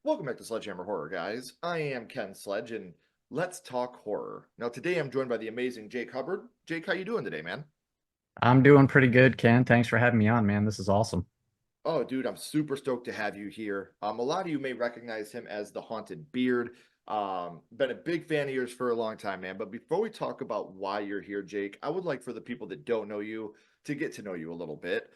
Welcome back to Sledgehammer Horror, guys. I am Ken Sledge, and let's talk horror. Now, today I'm joined by the amazing Jake Hubbard. Jake, how you doing today, man? I'm doing pretty good, Ken. Thanks for having me on, man. This is awesome. Oh, dude, I'm super stoked to have you here. A lot of you may recognize him as the Haunted Beard. Been a big fan of yours for a long time, man. But before we talk about why you're here, Jake, I would like for the people that don't know you to get to know you a little bit.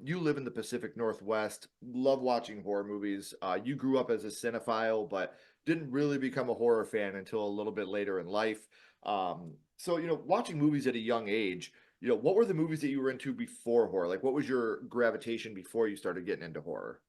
You live in the Pacific Northwest, love watching horror movies. You grew up as a cinephile, but didn't really become a horror fan until a little bit later in life. Watching movies at a young age, what were the movies that you were into before horror? Like, what was your gravitation before you started getting into horror?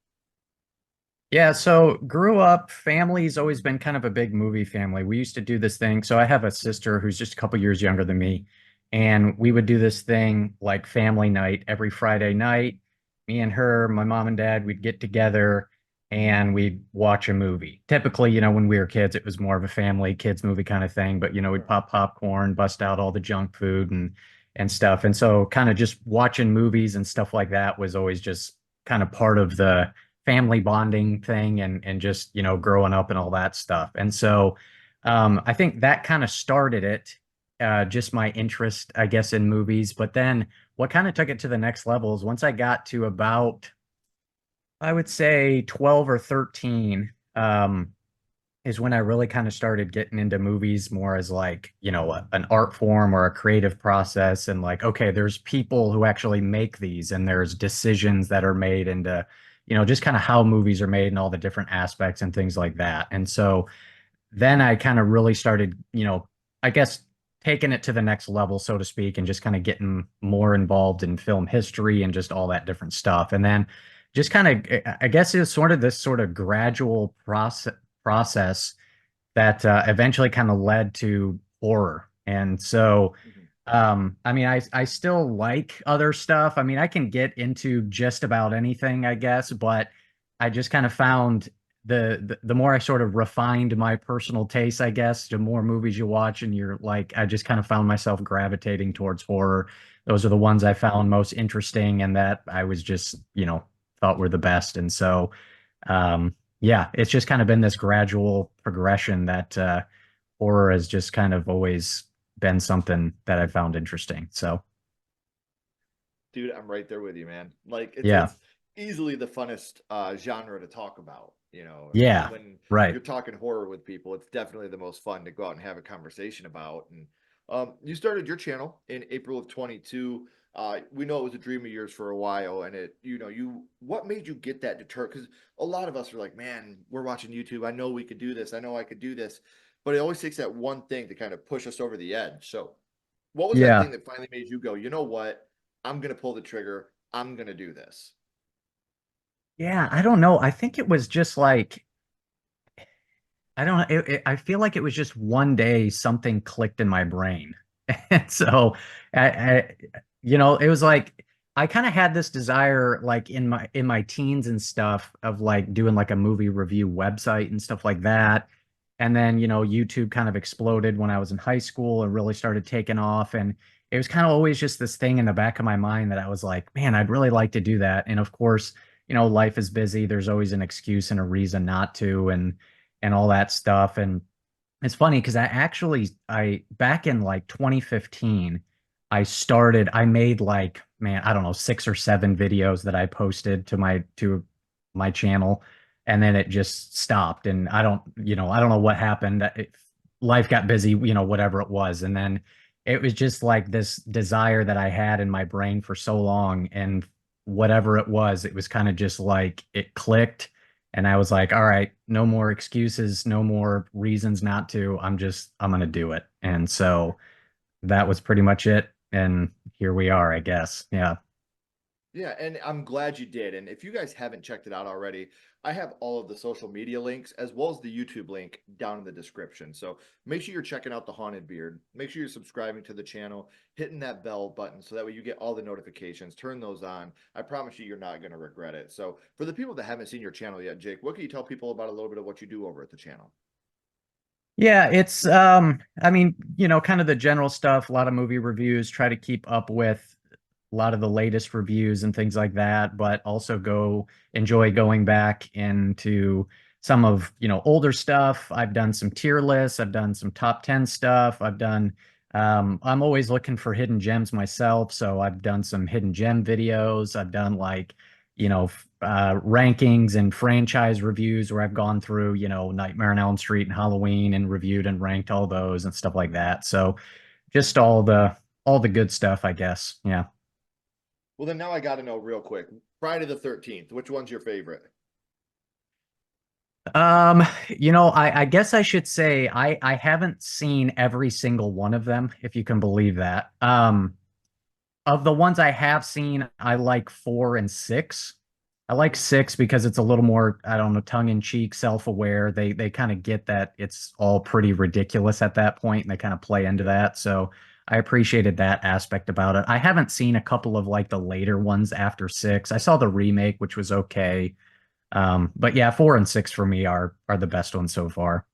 Yeah, so grew up, family's always been kind of a big movie family. We used to do this thing. So I have a sister who's just a couple years younger than me, and we would do this thing like family night every Friday night. Me and her, my mom and dad, we'd get together and we'd watch a movie. Typically, when we were kids, it was more of a family kids movie kind of thing, but we'd Sure. pop popcorn, bust out all the junk food and stuff. And so kind of just watching movies and stuff like that was always just kind of part of the family bonding thing and just growing up and all that stuff. And so I think that kind of started it, just my interest, I guess, in movies. But then what kind of took it to the next level is once I got to about, I would say, 12 or 13, is when I really kind of started getting into movies more as like, an art form or a creative process. And like, okay, there's people who actually make these and there's decisions that are made into, just kind of how movies are made and all the different aspects and things like that. And so then I kind of really started, I guess taking it to the next level, so to speak, and just kind of getting more involved in film history and just all that different stuff. And then just kind of, I guess it's sort of this sort of gradual process that eventually kind of led to horror. And so, Mhm. I mean, I still like other stuff. I mean, I can get into just about anything, I guess, but I just kind of found the more I sort of refined my personal taste, I guess, the more movies you watch, and you're like, I just kind of found myself gravitating towards horror. Those are the ones I found most interesting, and that I was just, thought were the best. And so, yeah, it's just kind of been this gradual progression that horror has just kind of always been something that I found interesting. So, Dude, I'm right there with you, man. Like, it's yeah, it's easily the funnest genre to talk about. yeah, When right. you're talking horror with people, it's definitely the most fun to go out and have a conversation about. And you started your channel in April of 22. We know it was a dream of yours for a while, and what made you get that deterred? Because a lot of us are like, man, we're watching YouTube. I know we could do this. I know I could do this, but it always takes that one thing to kind of push us over the edge. So, what was that Yeah. thing that finally made you go, you know what? I'm gonna pull the trigger. I'm gonna do this. Yeah, I don't know. I think it was just like I don't know. I feel like it was just one day something clicked in my brain. And so I it was like I kind of had this desire like in my teens and stuff of like doing like a movie review website and stuff like that. And then, YouTube kind of exploded when I was in high school and really started taking off. And it was kind of always just this thing in the back of my mind that I was like, man, I'd really like to do that. And of course, life is busy. There's always an excuse and a reason not to. And all that stuff. And it's funny because I back in like 2015, I made like, man, I don't know, 6 or 7 videos that I posted to my channel, and then it just stopped. And I don't know what happened. Life got busy, whatever it was. And then it was just like this desire that I had in my brain for so long. And whatever it was kind of just like it clicked and I was like, all right, no more excuses, no more reasons not to. I'm going to do it. And so that was pretty much it. And here we are, I guess. Yeah. Yeah, and I'm glad you did. And if you guys haven't checked it out already, I have all of the social media links as well as the YouTube link down in the description. So make sure you're checking out the Haunted Beard. Make sure you're subscribing to the channel, hitting that bell button so that way you get all the notifications. Turn those on. I promise you're not going to regret it. So for the people that haven't seen your channel yet, Jake, what can you tell people about a little bit of what you do over at the channel? Yeah, it's I mean, kind of the general stuff, a lot of movie reviews, try to keep up with a lot of the latest reviews and things like that, but also go enjoy going back into some of, older stuff. I've done some tier lists. I've done some top 10 stuff. I'm always looking for hidden gems myself. So I've done some hidden gem videos. I've done like, rankings and franchise reviews where I've gone through, Nightmare on Elm Street and Halloween and reviewed and ranked all those and stuff like that. So just all the good stuff, I guess. Yeah. Well, then now I got to know real quick. Friday the 13th, which one's your favorite? I guess I should say I haven't seen every single one of them, if you can believe that. Of the ones I have seen, I like 4 and 6. I like 6 because it's a little more, I don't know, tongue in cheek, self-aware. They kind of get that it's all pretty ridiculous at that point, and they kind of play into Yep. that. So I appreciated that aspect about it. I haven't seen a couple of like the later ones after 6. I saw the remake, which was okay. But yeah, 4 and 6 for me are the best ones so far.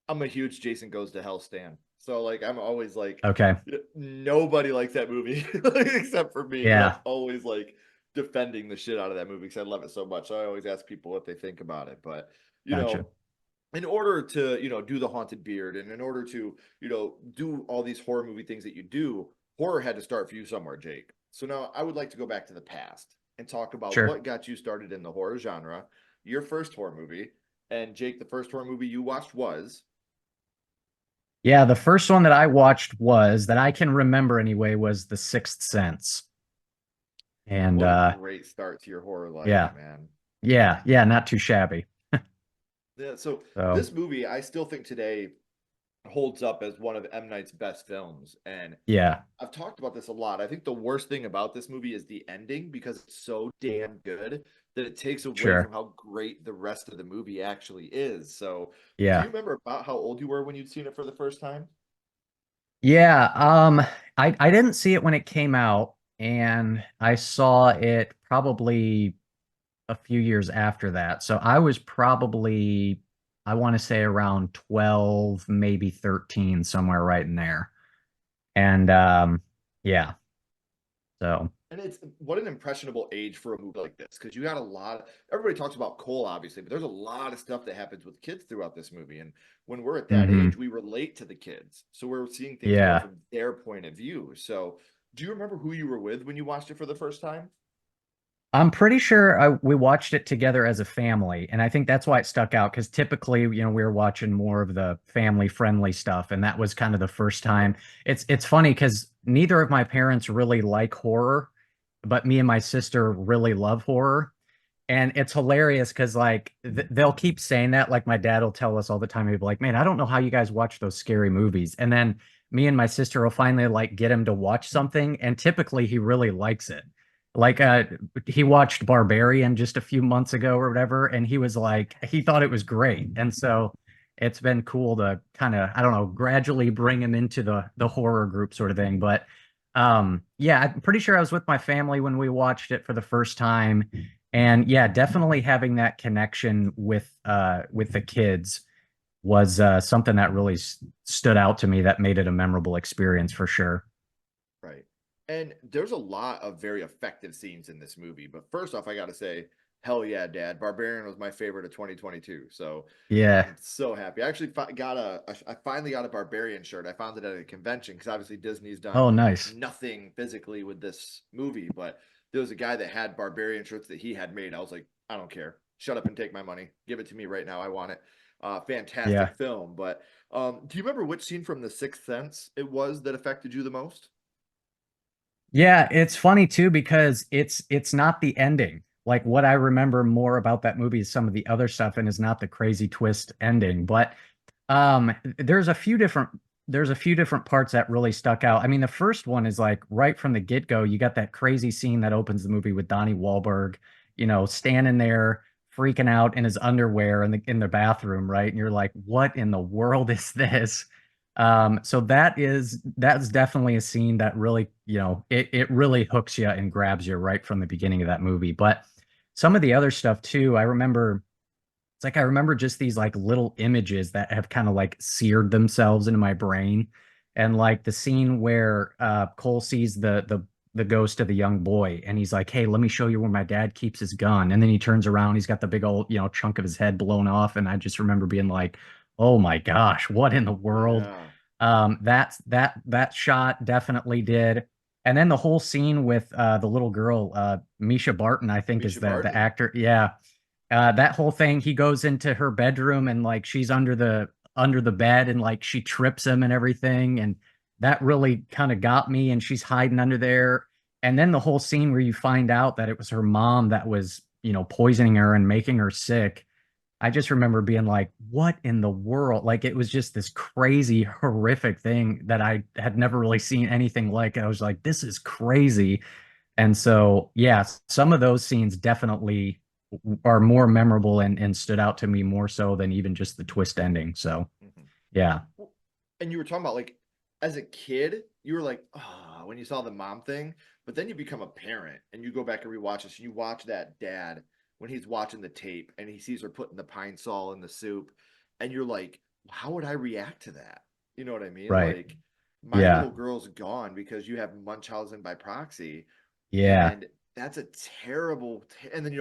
I'm a huge Jason Goes to Hell stan. So like I'm always like Okay. nobody likes that movie except for me, but I'm Yeah, always like defending the shit out of that movie because I love it so much. So I always ask people what they think about it. But you gotcha. know, in order to, do the haunted beard and in order to, do all these horror movie things that you do, horror had to start for you somewhere, Jake. So now I would like to go back to the past and talk about Sure. what got you started in the horror genre, your first horror movie. And Jake, the first horror movie you watched was Yeah, the first one that I watched was that I can remember anyway was The Sixth Sense. And what a great start to your horror life, yeah, man. yeah, not too shabby. Yeah, so So this movie I still think today holds up as one of M. Night's best films. And yeah, I've talked about this a lot. I think the worst thing about this movie is the ending because it's so damn good that it takes away sure. from how great the rest of the movie actually is. So, do you Yeah. remember about how old you were when you'd seen it for the first time? Yeah, I didn't see it when it came out, and I saw it probably a few years after that. So I was probably, I want to say around 12, maybe 13, somewhere right in there. And yeah, so And it's what an impressionable age for a movie like this because you got a lot. Everybody talks about Cole, obviously, but there's a lot of stuff that happens with kids throughout this movie. And when we're at that age, hmm we relate to the kids, so we're seeing things more yeah. from their point of view. So, do you remember who you were with when you watched it for the first time? I'm pretty sure we watched it together as a family, and I think that's why it stuck out because typically, we were watching more of the family friendly stuff, and that was kind of the first time. It's funny because neither of my parents really like horror, but me and my sister really love horror. And it's hilarious because like they'll keep saying that. Like my dad will tell us all the time, he'll be like, "Man, I don't know how you guys watch those scary movies." And then me and my sister will finally like get him to watch something, and typically he really likes it. Like he watched Barbarian just a few months ago or whatever, and he was like, he thought it was great. And so it's been cool to kind of, I don't know, gradually bring him into the horror group sort of thing. But yeah, I'm pretty sure I was with my family when we watched it for the first time. And yeah, definitely having that connection with the kids was something that really stood out to me that made it a memorable experience for sure. Right. And there's a lot of very effective scenes in this movie. But first off, I got to say, hell yeah, Dad. Barbarian was my favorite of 2022. So Yeah. I'm so happy. I actually I finally got a Barbarian shirt. I found it at a convention because obviously Disney's done Oh, nice. nothing physically with this movie. But there was a guy that had Barbarian shirts that he had made. I was like, I don't care. Shut up and take my money. Give it to me right now. I want it. Yeah. Fantastic film. But do you remember which scene from The Sixth Sense it was that affected you the most? Yeah, it's funny too because it's not the ending. Like what I remember more about that movie is some of the other stuff and is not the crazy twist ending. But there's a few different parts that really stuck out. I mean, the first one is like right from the get-go, you got that crazy scene that opens the movie with Donnie Wahlberg, standing there freaking out in his underwear in the bathroom, right? And you're like, what in the world is this? So that's definitely a scene that really, it really hooks you and grabs you right from the beginning of that movie. But some of the other stuff too, I remember just these like little images that have kind of like seared themselves into my brain. And like the scene where Cole sees the ghost of the young boy, and he's like, "Hey, let me show you where my dad keeps his gun." And then he turns around, he's got the big old, chunk of his head blown off, and I just remember being like, "Oh my gosh, what in the world?" Yeah. That shot definitely did. And then the whole scene with the little girl, Misha Barton, I think is Misha the Barton. actor. Yeah, that whole thing, he goes into her bedroom and like she's under the bed and like she trips him and everything, and that really kind of got me, and she's hiding under there. And then the whole scene where you find out that it was her mom that was, poisoning her and making her sick. I just remember being like, what in the world? Like it was just this crazy, horrific thing that I had never really seen anything like. I was like, this is crazy. And so, yeah, some of those scenes definitely are more memorable and stood out to me more so than even just the twist ending. So, Mhm. yeah. Well, and you were talking about like as a kid, you were like, ah, when you saw the mom thing, but then you become a parent and you go back and rewatch this, and you watch that dad when he's watching the tape and he sees her putting the pine sol in the soup, and you're like, how would I react to that? You know what I mean? Right. Like, my Yeah. little girl's gone because you have Munchausen by proxy, Yeah. and that's a terrible. And then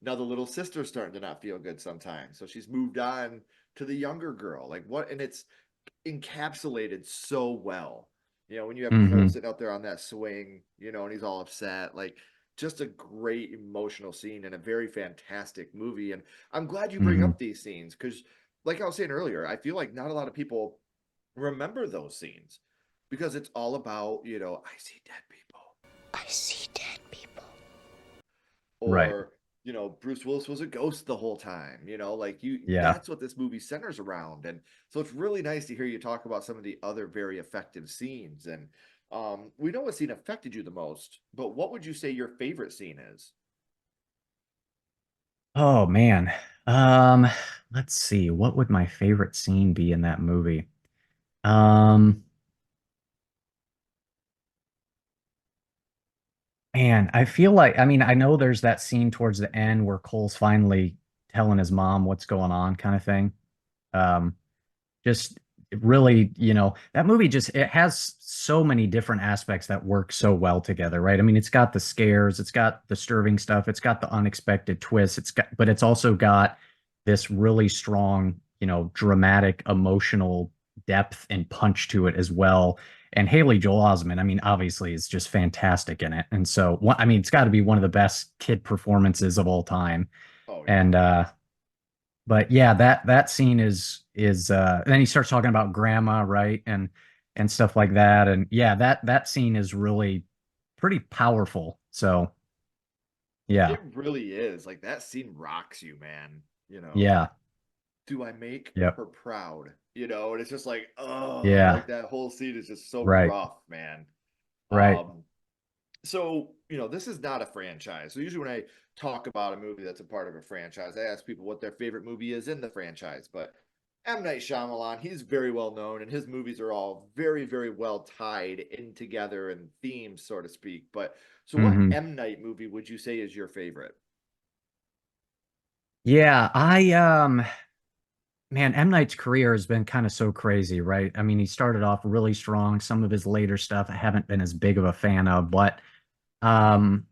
now the little sister's starting to not feel good sometimes, so she's moved on to the younger girl. Like what? And it's encapsulated so well. When you have Cole Hmm. sitting out there on that swing, and he's all upset, like just a great emotional scene and a very fantastic movie. And I'm glad you bring Hmm. up these scenes because, like I was saying earlier, I feel like not a lot of people remember those scenes because it's all about, I see dead people. I see dead people. Right. Or Bruce Willis was a ghost the whole time, like Yeah. that's what this movie centers around. And so it's really nice to hear you talk about some of the other very effective scenes. And we know what scene affected you the most, but what would you say your favorite scene is? Oh man. Um, let's see. What would my favorite scene be in that movie? Um, Man, I feel like, I mean, I know there's that scene towards the end where Cole's finally telling his mom what's going on, kind of thing. Um, just really, that movie just, it has so many different aspects that work so well together, right? I mean, it's got the scares, it's got the disturbing stuff, it's got the unexpected twists, but it's also got this really strong, dramatic, emotional depth and punch to it as well. And Haley Joel Osment, I mean, obviously is just fantastic in it. And so, I mean, it's got to be one of the best kid performances of all time. Oh yeah. And but yeah, that scene is then he starts talking about grandma, right? And stuff like that. And yeah, that scene is really pretty powerful. So yeah. It really is. Like that scene rocks you, man. Yeah. Do I make Yep. her proud? And it's just like, oh, Yeah. like that whole scene is just so Right. rough, man. Right. um So, this is not a franchise. So usually when I talk about a movie that's a part of a franchise, I ask people what their favorite movie is in the franchise. But M. Night Shyamalan, he's very well known, and his movies are all very, very well tied in together and themes, so to speak. But so what Hmm. M. Night movie would you say is your favorite? Yeah, man, M. Night's career has been kind of so crazy, right? I mean, he started off really strong. Some of his later stuff I haven't been as big of a fan of, but um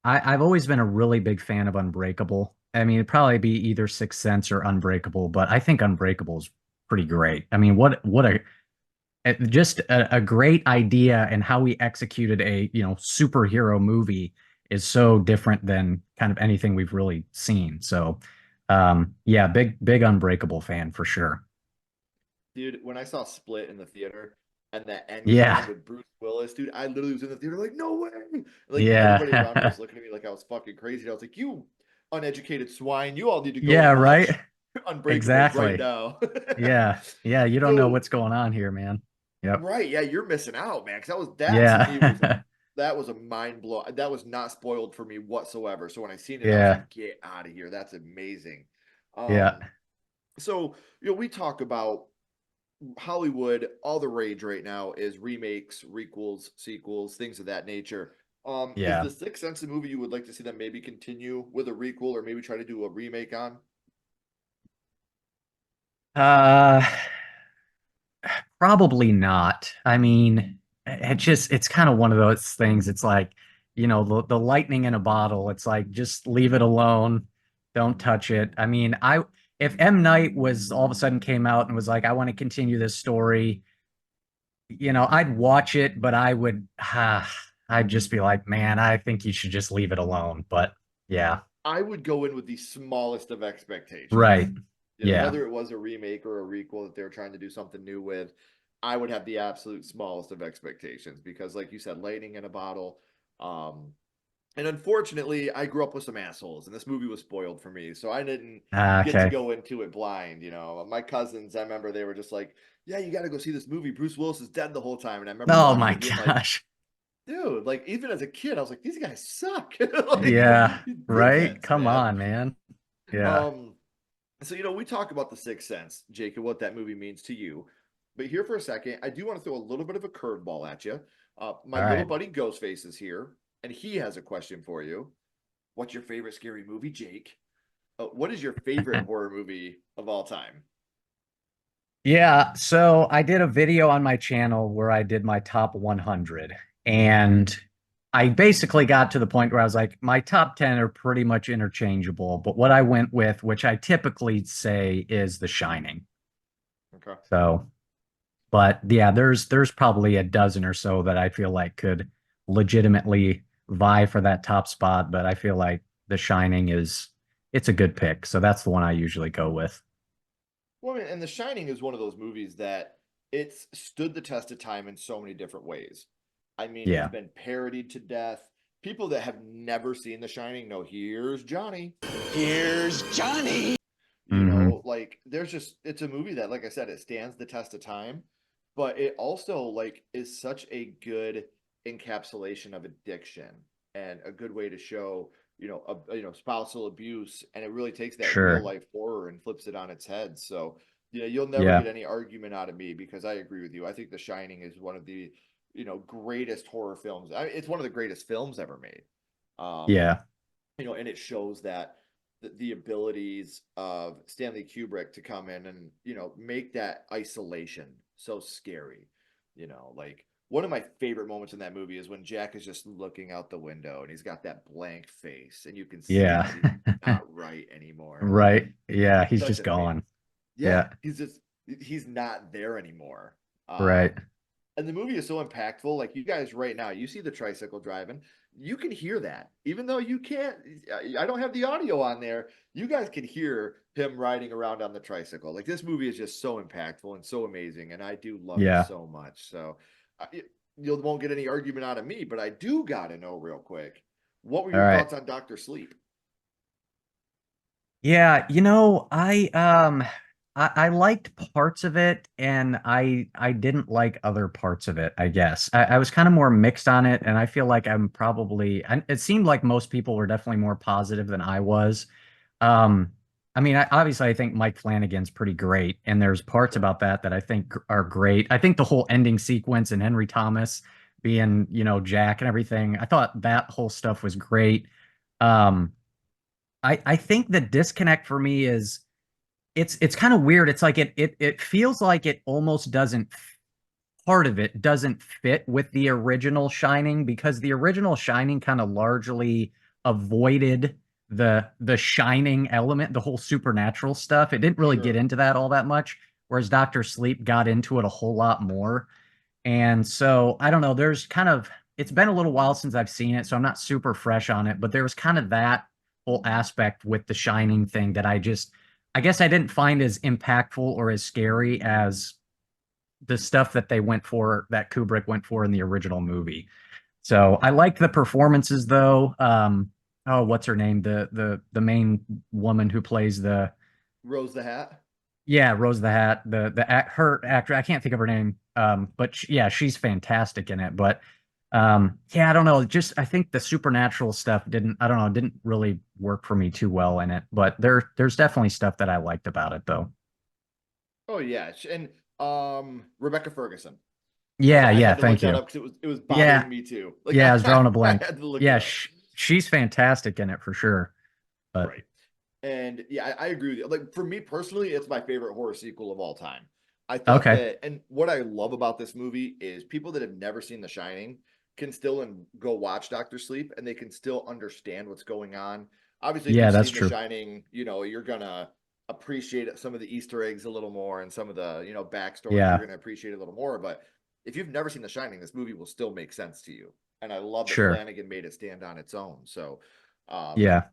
I've always been a really big fan of Unbreakable. I mean, it'd probably be either Sixth Sense or Unbreakable, but I think Unbreakable is pretty great. I mean, just a great idea, and how he executed a, superhero movie is so different than kind of anything we've really seen. So, yeah, big Unbreakable fan for sure. Dude, when I saw Split in the theater and that end Yeah. came with Bruce Willis, dude, I literally was in the theater like, no way. Like everybody around me Yeah. was looking at me like I was fucking crazy. I was like, you uneducated swine, you all need to go Yeah, and right. watch Unbreakable right Exactly. now. Yeah. Yeah, you don't know So, what's going on here, man. Yep. right, yeah, you're missing out, man. Because that to me was Yeah. that was a mind blow. That was not spoiled for me whatsoever. So when I seen it, I was Yeah. like, get out of here. That's amazing. Yeah. Um, so we talk about Hollywood, all the rage right now is remakes, requels, sequels, things of that nature. Is Yeah. the Sixth Sense a movie you would like to see them maybe continue with a requel or maybe try to do a remake on? Uh, Probably not. I mean, it's kind of one of those things. It's like the lightning in a bottle. It's like, just leave it alone. Don't touch it. I mean, if M. Night was all of a sudden came out and was like, I want to continue this story, I'd watch it, but I'd just be like, man, I think you should just leave it alone. But yeah, I would go in with the smallest of expectations. right. Yeah. Whether it was a remake or a requel that they're trying to do something new with, I would have the absolute smallest of expectations because, like you said, lightning in a bottle. Um, and unfortunately, I grew up with some assholes, and this movie was spoiled for me, so I didn't get to Okay. go into it blind. My cousins, I remember they were just like, "Yeah, you got to go see this movie. Bruce Willis is dead the whole time." And I remember Oh watching my it, being like, gosh. "Dude, like even as a kid, I was like, these guys suck, like Yeah. Right. dickheads, Come man." on, man. Yeah. Um, so we talk about The Sixth Sense, Jake, and what that movie means to you. But here for a second, I do want to throw a little bit of a curveball at you. My All little right. buddy Ghostface is here, and he has a question for you. What's your favorite scary movie, Jake? What is your favorite horror movie of all time? Yeah, so I did a video on my channel where I did my top 100, and I basically got to the point where I was like, my top 10 are pretty much interchangeable, but what I went with, which I typically say, is The Shining. Okay. So, but yeah, there's probably a dozen or so that I feel like could legitimately vie for that top spot, but I feel like The Shining it's a good pick. So that's the one I usually go with. Well, I mean, and The Shining is one of those movies that it's stood the test of time in so many different ways. I mean, it's Yeah. been parodied to death. People that have never seen The Shining know, here's Johnny. Here's Johnny. Hmm. Like there's just it's a movie that, like I said, it stands the test of time, but it also like is such a good encapsulation of addiction and a good way to show spousal abuse, and it really takes that real Sure. life horror and flips it on its head. So you'll never Yeah. get any argument out of me because I agree with you. I think The Shining is one of the greatest horror films. It's one of the greatest films ever made. um Yeah. and it shows that the abilities of Stanley Kubrick to come in and make that isolation so scary. Like one of my favorite moments in that movie is when Jack is just looking out the window and he's got that blank face and you can see Yeah. that he's not right anymore. Right. Yeah, It's he's such just an amazing. gone. Yeah, Yeah. he's not there anymore. Right. And the movie is so impactful. Like you guys right now, you see the tricycle driving, you can hear that, even though you can't. I don't have the audio on there. You guys can hear him riding around on the tricycle. Like this movie is just so impactful and so amazing, and I do love it Yeah. so much. So you won't get any argument out of me, but I do gotta know real quick. What were All your right. thoughts on Doctor Sleep? Yeah, I liked parts of it and I didn't like other parts of it, I guess. I was kind of more mixed on it, and I feel like and it seemed like most people were definitely more positive than I was. Um I mean, obviously I think Mike Flanagan's pretty great, and there's parts Sure. about that I think are great. I think the whole ending sequence and Henry Thomas being, Jack and everything, I thought that whole stuff was great. Um I think the disconnect for me is it's kind of weird. It's like it feels like it almost doesn't part of it doesn't fit with the original Shining, because the original Shining kind of largely avoided the shining element, the whole supernatural stuff. It didn't really get Sure. into that all that much, whereas Doctor Sleep got into it a whole lot more. And so I don't know, it's been a little while since I've seen it, so I'm not super fresh on it, but there was kind of that whole aspect with the Shining thing that I guess I didn't find as impactful or as scary as the stuff that that Kubrick went for in the original movie. So I liked the performances though. Oh, what's her name? The main woman who plays Rose the Hat. yeah, Rose the Hat, her actor, I can't think of her name. But yeah, she's fantastic in it. But yeah, I don't know. Just I think the supernatural stuff I don't know, didn't really work for me too well in it. But there's definitely stuff that I liked about it though. Oh yeah, and Rebecca Ferguson. Yeah, I yeah, had to look thank that you. up because it was Yeah, bothering me too. Like yeah, I was drawing a I blank. had to look it Yeah, up. she's fantastic in it for sure. But Right. And yeah, I agree with you. Like for me personally, it's my favorite horror sequel of all time. I thought okay. that, and what I love about this movie is people that have never seen The Shining, can still go watch Doctor Sleep and they can still understand what's going on. Obviously, if Yeah, you've that's seen The true. Shining, you know, you're gonna appreciate some of the Easter eggs a little more and some of the, you know, backstory you're Yeah, gonna appreciate a little more. But if you've never seen The Shining, this movie will still make sense to you. And I love that sure. Flanagan made it stand on its own. So, um, Yeah.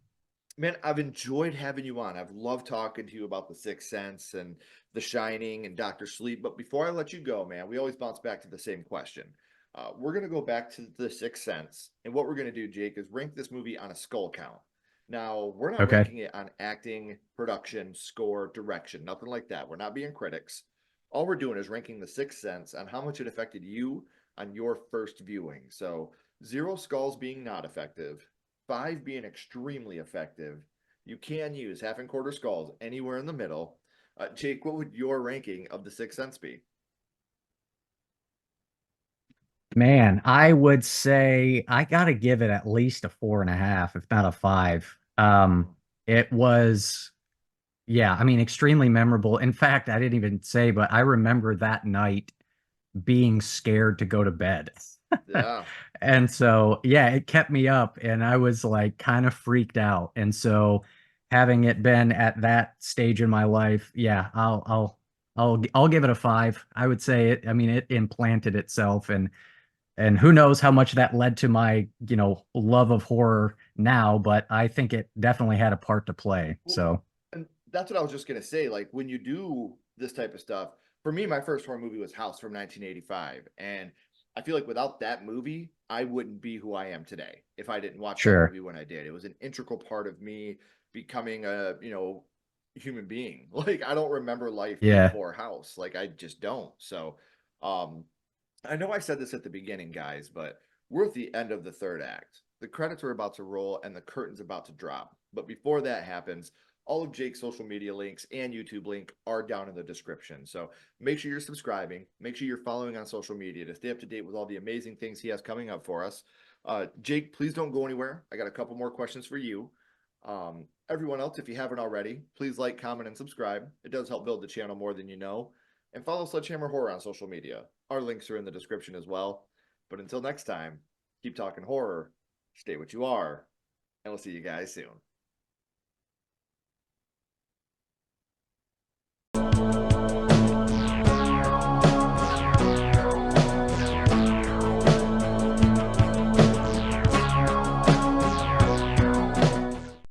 man, I've enjoyed having you on. I've loved talking to you about The Sixth Sense and The Shining and Doctor Sleep. But before I let you go, man, we always bounce back to the same question. We're going to go back to The Sixth Sense. And what we're going to do, Jake, is rank this movie on a skull count. Now, we're not Okay. ranking it on acting, production, score, direction, nothing like that. We're not being critics. All we're doing is ranking The Sixth Sense on how much it affected you on your first viewing. So, 0 skulls being not effective, 5 being extremely effective. You can use half and quarter skulls anywhere in the middle. Jake, what would your ranking of The Sixth Sense be? Man, I would say I gotta give it at least a 4.5, if not a 5. It was, yeah, I mean, extremely memorable. In fact, I didn't even say, but I remember that night being scared to go to bed. Yeah. And so, yeah, it kept me up and I was like kind of freaked out. And so having it been at that stage in my life, yeah, I'll give it a 5. I would say it, I mean, it implanted itself and who knows how much that led to my, love of horror now, but I think it definitely had a part to play. Well, So, and that's what I was just gonna say. Like when you do this type of stuff, for me, my first horror movie was House from 1985, and I feel like without that movie, I wouldn't be who I am today if I didn't watch that sure. movie when I did. It was an integral part of me becoming a, human being. Like I don't remember life Yeah. before House. Like I just don't. So, um, I know I said this at the beginning, guys, but we're at the end of the third act. The credits are about to roll and the curtain's about to drop. But before that happens, all of Jake's social media links and YouTube link are down in the description. So make sure you're subscribing. Make sure you're following on social media to stay up to date with all the amazing things he has coming up for us. Jake, please don't go anywhere. I got a couple more questions for you. Everyone else, if you haven't already, please like, comment, and subscribe. It does help build the channel more than you know. And follow Sledgehammer Horror on social media. Our links are in the description as well. But until next time, keep talking horror, stay what you are, and we'll see you guys soon.